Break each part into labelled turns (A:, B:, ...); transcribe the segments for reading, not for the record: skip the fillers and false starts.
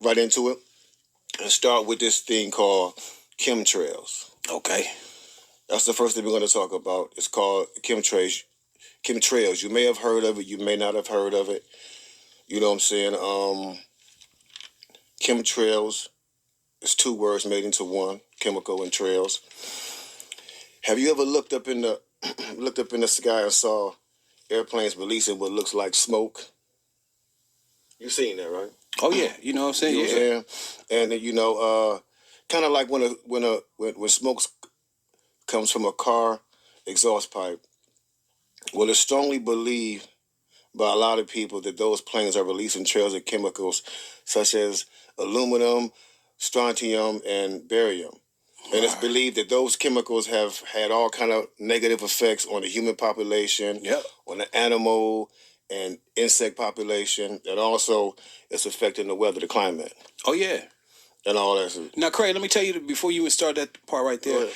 A: right into it and start with this thing called chemtrails.
B: Okay.
A: That's the first thing we're going to talk about. It's called chemtrails. Chemtrails. You may have heard of it. You may not have heard of it. You know what I'm saying? Chemtrails is two words made into one, chemical and trails. Have you ever looked up in the sky and saw airplanes releasing what looks like smoke? You seen that, right?
B: Oh yeah, you know what I'm saying.
A: You know what I'm saying? And kind of like when smoke comes from a car exhaust pipe. Well, it's strongly believed by a lot of people that those planes are releasing trails of chemicals such as aluminum, strontium, and barium. And it's believed that those chemicals have had all kind of negative effects on the human population, on the animal and insect population, and also it's affecting the weather, the climate.
B: Oh yeah.
A: And all that.
B: Now, Craig, let me tell you, before you even start that part right there,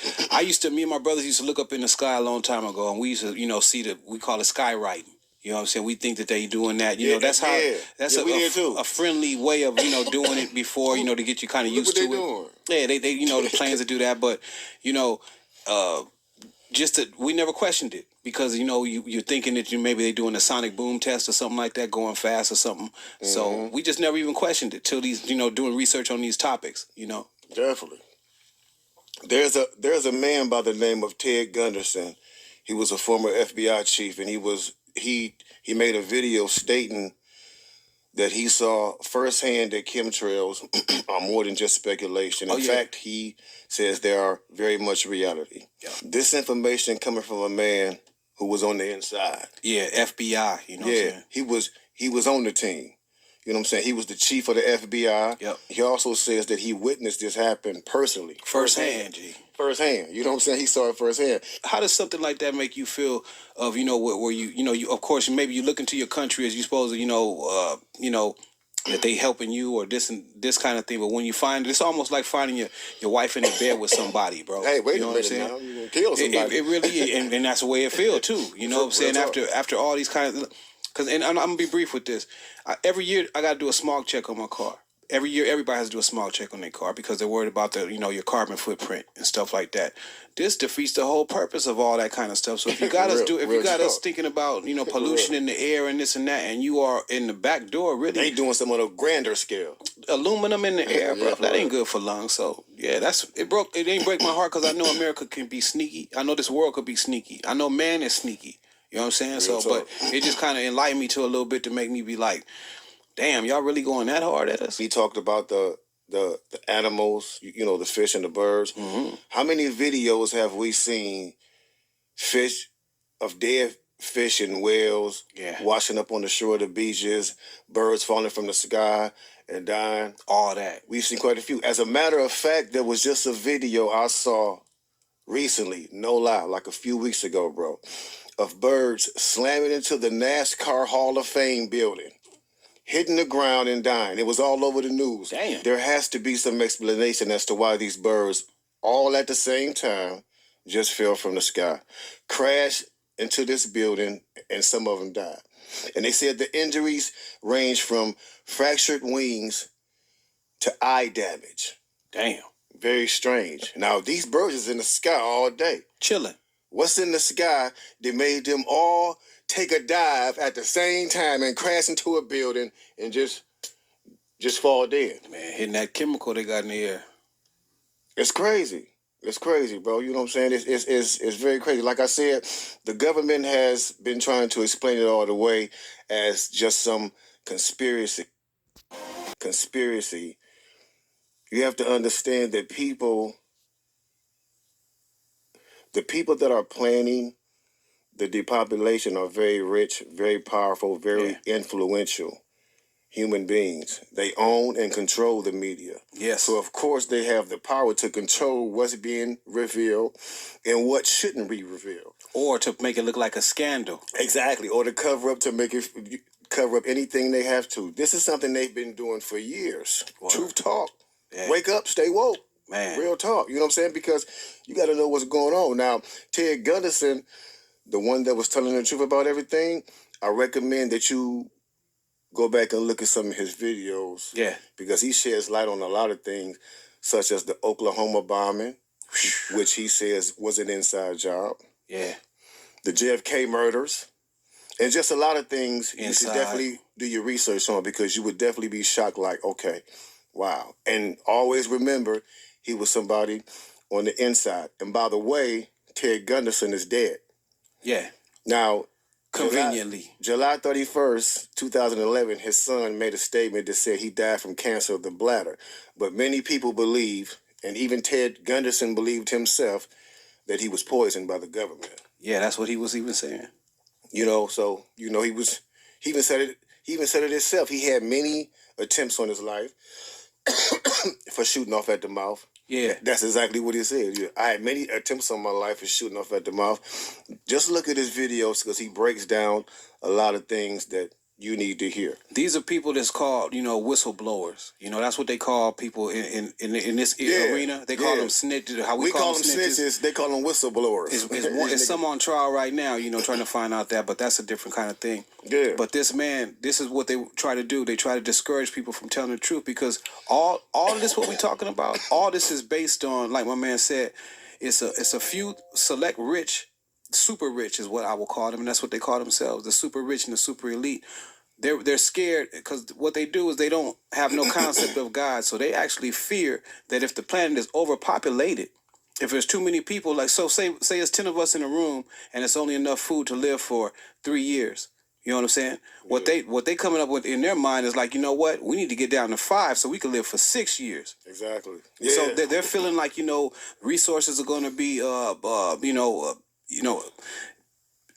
B: me and my brothers used to look up in the sky a long time ago, and we used to, see we call it skywriting. You know what I'm saying? We think that they doing that. That's a friendly way of, doing it before, to get you kind of used to it. Doing. Yeah, they the planes that do that, but, we never questioned it because, you're thinking that maybe they're doing a sonic boom test or something like that, going fast or something. Mm-hmm. So we just never even questioned it till these, doing research on these topics,
A: Definitely. There's a man by the name of Ted Gunderson. He was a former FBI chief, and he made a video stating that he saw firsthand that chemtrails are more than just speculation. In fact, he says they are very much reality. Yeah. This information coming from a man who was on the inside.
B: Yeah, FBI, what I'm saying?
A: He was on the team. You know what I'm saying? He was the chief of the FBI.
B: Yep.
A: He also says that he witnessed this happen personally.
B: Firsthand, G.
A: Firsthand. You know what I'm saying? He saw it firsthand.
B: How does something like that make you feel of, where you of course, maybe you look into your country as you supposed to, that they helping you or this and this kind of thing. But when you find it, it's almost like finding your wife in the bed with somebody, bro.
A: Hey, wait a minute now. You're going to kill somebody.
B: It really is. And that's the way it feels, too. You know what I'm saying? After all these kinds of... And I'm going to be brief with this. Every year, I got to do a smog check on my car. Every year, everybody has to do a smog check on their car because they're worried about your carbon footprint and stuff like that. This defeats the whole purpose of all that kind of stuff. So if you got us thinking about, pollution in the air and this and that, and you are in the back door, really.
A: They doing some on a grander scale.
B: Aluminum in the air, bro. That ain't good for lungs. So, yeah, it ain't break my heart because I know America can be sneaky. I know this world could be sneaky. I know man is sneaky. You know what I'm saying? But it just kind of enlightened me to a little bit to make me be like, damn, y'all really going that hard at us?
A: He talked about the animals, the fish and the birds. Mm-hmm. How many videos have we seen of dead fish and whales washing up on the shore of the beaches, birds falling from the sky and dying?
B: All that.
A: We've seen quite a few. As a matter of fact, there was just a video I saw recently, no lie, like a few weeks ago, bro, of birds slamming into the NASCAR Hall of Fame building, hitting the ground and dying. It was all over the news.
B: Damn.
A: There has to be some explanation as to why these birds, all at the same time, just fell from the sky, crashed into this building, and some of them died. And they said the injuries range from fractured wings to eye damage.
B: Damn.
A: Very strange. Now, these birds is in the sky all day.
B: Chilling.
A: What's in the sky that made them all take a dive at the same time and crash into a building and just fall dead?
B: Man, hitting that chemical they got in the air.
A: It's crazy. It's crazy, bro. You know what I'm saying? It's very crazy. Like I said, the government has been trying to explain it all the way as just some conspiracy. You have to understand that the people that are planning the depopulation are very rich, very powerful, very influential human beings. They own and control the media.
B: Yes.
A: So, of course, they have the power to control what's being revealed and what shouldn't be revealed.
B: Or to make it look like a scandal.
A: Exactly. Or to cover up anything they have to. This is something they've been doing for years. Wow. Truth talk. Yeah. Wake up, stay woke.
B: Man.
A: Real talk. You know what I'm saying? Because you got to know what's going on. Now, Ted Gunderson, the one that was telling the truth about everything, I recommend that you go back and look at some of his videos.
B: Yeah.
A: Because he sheds light on a lot of things, such as the Oklahoma bombing, which he says was an inside job.
B: Yeah.
A: The JFK murders, and just a lot of things
B: Inside.
A: you should definitely do your research on, because you would definitely be shocked, like, okay, wow. And always remember, he was somebody on the inside. And by the way, Ted Gunderson is dead.
B: Yeah.
A: Now,
B: conveniently,
A: July 31st, 2011, his son made a statement that said he died from cancer of the bladder. But many people believe, and even Ted Gunderson believed himself, that he was poisoned by the government.
B: Yeah, that's what he was even saying.
A: You know, so he even said it himself. He had many attempts on his life for shooting off at the mouth.
B: Yeah.
A: That's exactly what he said. Yeah. I had many attempts on my life for shooting off at the mouth. Just look at his videos, because he breaks down a lot of things that you need to hear.
B: These are people that's called, whistleblowers. That's what they call people in this arena. They call them snitches. How we call them snitches.
A: They call them whistleblowers.
B: It's some on trial right now, trying to find out that, but that's a different kind of thing.
A: Yeah.
B: But this man, this is what they try to do. They try to discourage people from telling the truth, because all of this, what we're talking about, all this is based on, like my man said, it's a few select rich, super rich is what I will call them, and that's what they call themselves, the super rich and the super elite. They're scared, because what they do is they don't have no concept of God, so they actually fear that if the planet is overpopulated, if there's too many people, like, so say it's 10 of us in a room and it's only enough food to live for 3 years. You know what I'm saying? Yeah. What they coming up with in their mind is like, you know what? We need to get down to 5 so we can live for 6 years.
A: Exactly. Yeah.
B: So they're feeling like, resources are going to be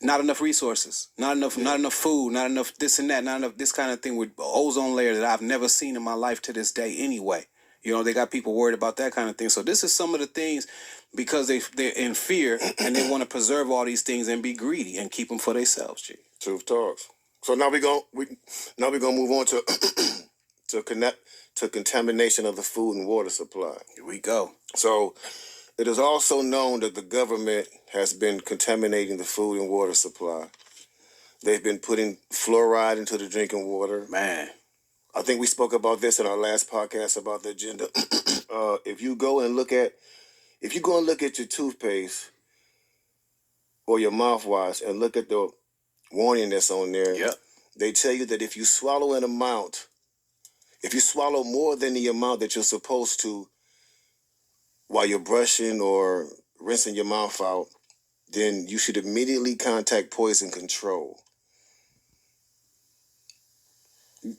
B: not enough resources, not enough food, not enough this and that, not enough this kind of thing, with ozone layer that I've never seen in my life to this day anyway. They got people worried about that kind of thing. So this is some of the things, because they're in fear and they want to preserve all these things and be greedy and keep them for themselves, G.
A: Truth talks. So now we're gonna move on to contamination of the food and water supply.
B: Here we go.
A: So it is also known that the government has been contaminating the food and water supply. They've been putting fluoride into the drinking water.
B: Man,
A: I think we spoke about this in our last podcast about the agenda. If you go and look at your toothpaste or your mouthwash and look at the warning that's on there,
B: yep,
A: they tell you that if you swallow more than the amount that you're supposed to while you're brushing or rinsing your mouth out, then you should immediately contact poison control.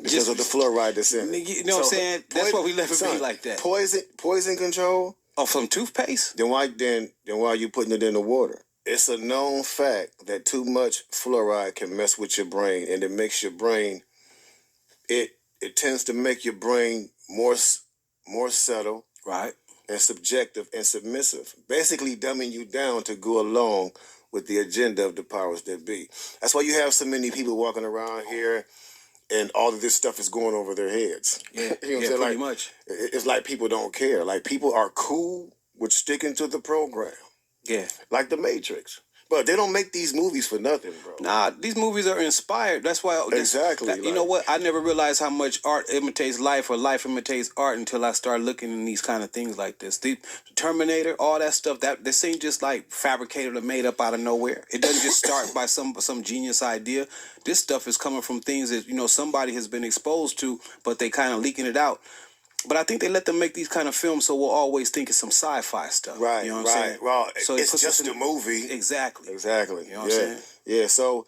A: Because of the fluoride that's in it.
B: You know what I'm saying? That's why we let it be like that.
A: Poison control?
B: Oh, from toothpaste?
A: Then why are you putting it in the water? It's a known fact that too much fluoride can mess with your brain, and it makes your brain, it tends to make your brain more subtle,
B: right,
A: and subjective and submissive, basically dumbing you down to go along with the agenda of the powers that be. That's why you have so many people walking around here and all of this stuff is going over their heads.
B: Yeah,
A: you know what I'm saying?
B: Pretty much.
A: It's like people don't care. Like, people are cool with sticking to the program.
B: Yeah.
A: Like The Matrix. But they don't make these movies for nothing, bro.
B: Nah, these movies are inspired. That's why.
A: Exactly.
B: You know what? I never realized how much art imitates life or life imitates art until I started looking in these kind of things like this. The Terminator, all that stuff, this ain't just like fabricated or made up out of nowhere. It doesn't just start by some genius idea. This stuff is coming from things that, somebody has been exposed to, but they kind of leaking it out. But I think they let them make these kind of films so we'll always think it's some sci-fi stuff.
A: Right,
B: you know what I'm saying?
A: Well,
B: so
A: it's just a movie.
B: Exactly.
A: You know what
B: I'm saying?
A: Yeah, so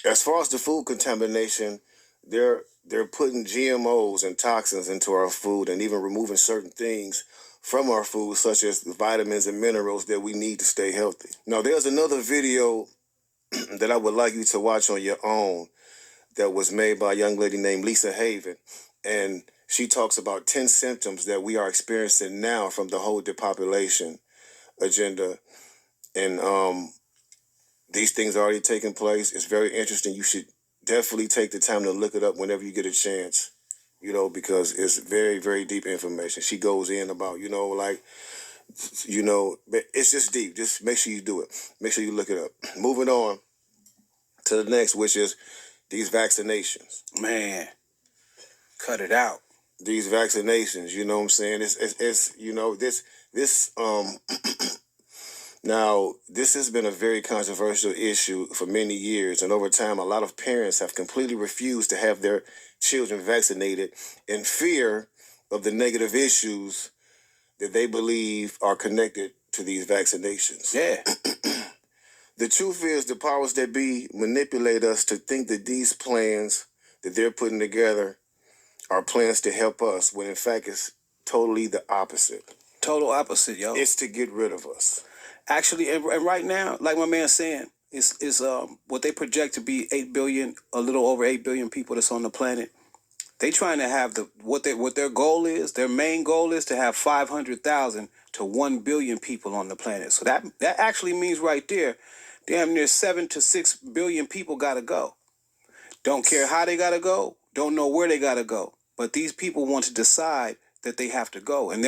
A: as far as the food contamination, they're putting GMOs and toxins into our food and even removing certain things from our food, such as the vitamins and minerals that we need to stay healthy. Now, there's another video that I would like you to watch on your own that was made by a young lady named Lisa Haven. And she talks about 10 symptoms that we are experiencing now from the whole depopulation agenda. And these things are already taking place. It's very interesting. You should definitely take the time to look it up whenever you get a chance, because it's very, very deep information. She goes in about, it's just deep. Just make sure you do it. Make sure you look it up. Moving on to the next, which is These vaccinations.
B: Man, cut it out.
A: These vaccinations, you know what I'm saying? It's you know, this now, this has been a very controversial issue for many years, and over time, a lot of parents have completely refused to have their children vaccinated in fear of the negative issues that they believe are connected to these vaccinations.
B: Yeah.
A: The truth is, the powers that be manipulate us to think that these plans that they're putting together are plans to help us, when in fact it's totally the opposite.
B: Total opposite, yo.
A: It's to get rid of us.
B: Actually, and right now, like my man's saying, is what they project to be 8 billion, a little over 8 billion people that's on the planet. They trying to have what their goal is. Their main goal is to have 500,000 to 1 billion people on the planet. So that actually means right there, damn near 7 to 6 billion people gotta go. Don't care how they gotta go. Don't know where they gotta go. But these people want to decide that they have to go, and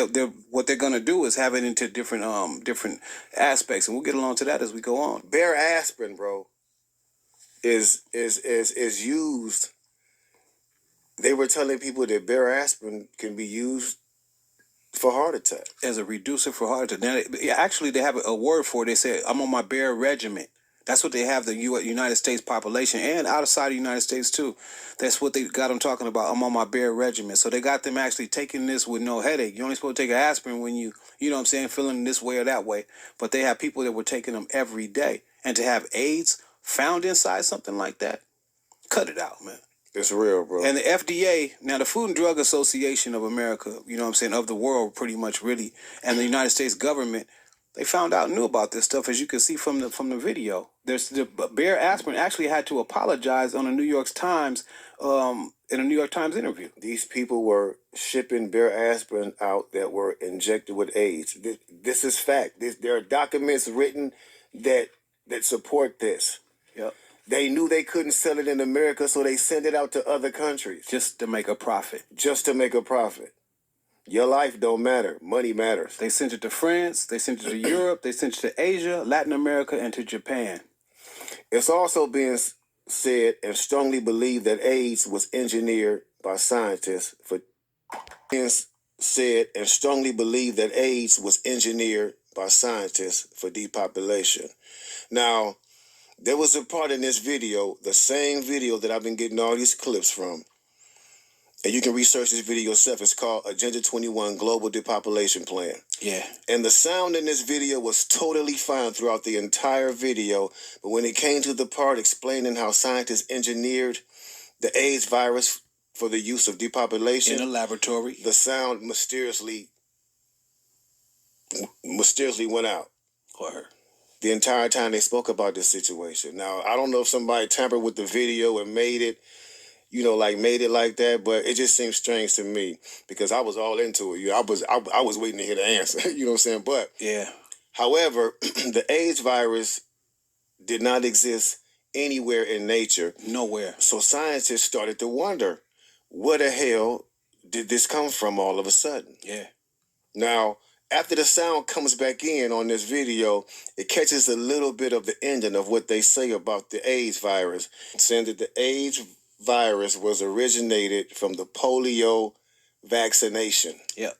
B: what they're gonna do is have it into different aspects, and we'll get along to that as we go on.
A: Bare aspirin, bro, is used. They were telling people that bare aspirin can be used for heart attack.
B: As a reducer for heart attack. Now, actually, they have a word for it. They say, I'm on my bare regimen. That's what they have the United States population, and outside the United States too. That's what they got them talking about. I'm on my bare regimen. So they got them actually taking this with no headache. You're only supposed to take an aspirin when you know what I'm saying, feeling this way or that way. But they have people that were taking them every day. And to have AIDS found inside something like that, cut it out, man.
A: It's real, bro.
B: And the FDA, now the Food and Drug Association of America, you know what I'm saying, of the world pretty much really, and the United States government, they found out, knew about this stuff, as you can see from the video. There's the bare aspirin actually had to apologize on a New York Times, in a New York Times interview.
A: These people were shipping bare aspirin out that were injected with AIDS. This is fact. There are documents written that support this.
B: Yep.
A: They knew they couldn't sell it in America, so they sent it out to other countries.
B: Just to make a profit.
A: Just to make a profit. Your life don't matter. Money matters.
B: They sent it to France. They sent it to Europe. They sent it to Asia, Latin America, and to Japan.
A: It's also being said and strongly believed that AIDS was engineered by scientists for depopulation. Now, there was a part in this video, the same video that I've been getting all these clips from, and you can research this video yourself. It's called Agenda 21 Global Depopulation Plan.
B: Yeah.
A: And the sound in this video was totally fine throughout the entire video, but when it came to the part explaining how scientists engineered the AIDS virus for the use of depopulation
B: in a laboratory,
A: the sound mysteriously went out.
B: Or
A: the entire time they spoke about this situation. Now, I don't know if somebody tampered with the video and made it like that, but it just seems strange to me because I was all into it. I was waiting to hear the answer. You know what I'm saying? But
B: yeah.
A: However, the AIDS virus did not exist anywhere in nature.
B: Nowhere.
A: So scientists started to wonder, where the hell did this come from all of a sudden?
B: Yeah.
A: Now, after the sound comes back in on this video, it catches a little bit of the ending of what they say about the AIDS virus, saying that the AIDS virus was originated from the polio vaccination.
B: Yep.